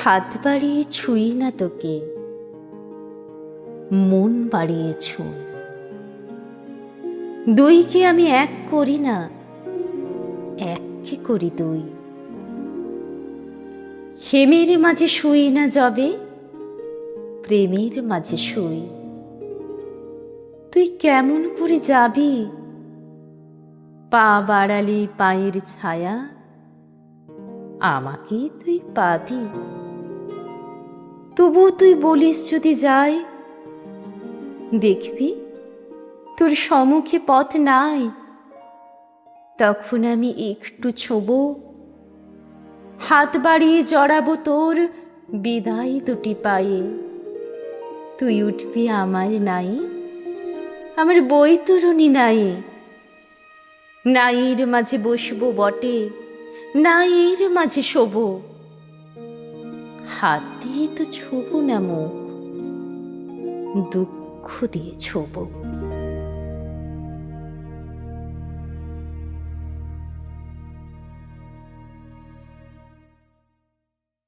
হাত বাড়িয়ে ছুঁই না তোকে, মন বাড়িয়ে ছুঁই। দুইকে আমি এক করি না, এককে করি দুই। হেমের মাঝে শুই না যবে, প্রেমের মাঝে শুই। তুই কেমন করে যাবি, পা বাড়ালি পায়ের ছায়া, আমাকেই তুই পাবি। তবু তুই বলিস যদি যাই, দেখবি তোর সম্মুখে পথ নাই। তখন আমি একটু ছোঁবো, হাত বাড়িয়ে জড়াবো তোর বিদায় দুটি পায়ে। তুই উঠবি আমার নাই, আমার বৈতরণী নাই। নাইয়ের মাঝে বসবো বটে, নাইয়ের মাঝে শোবো। হাত দিয়ে তো ছোবো না মুখ, দুঃখ দিয়ে ছোবো।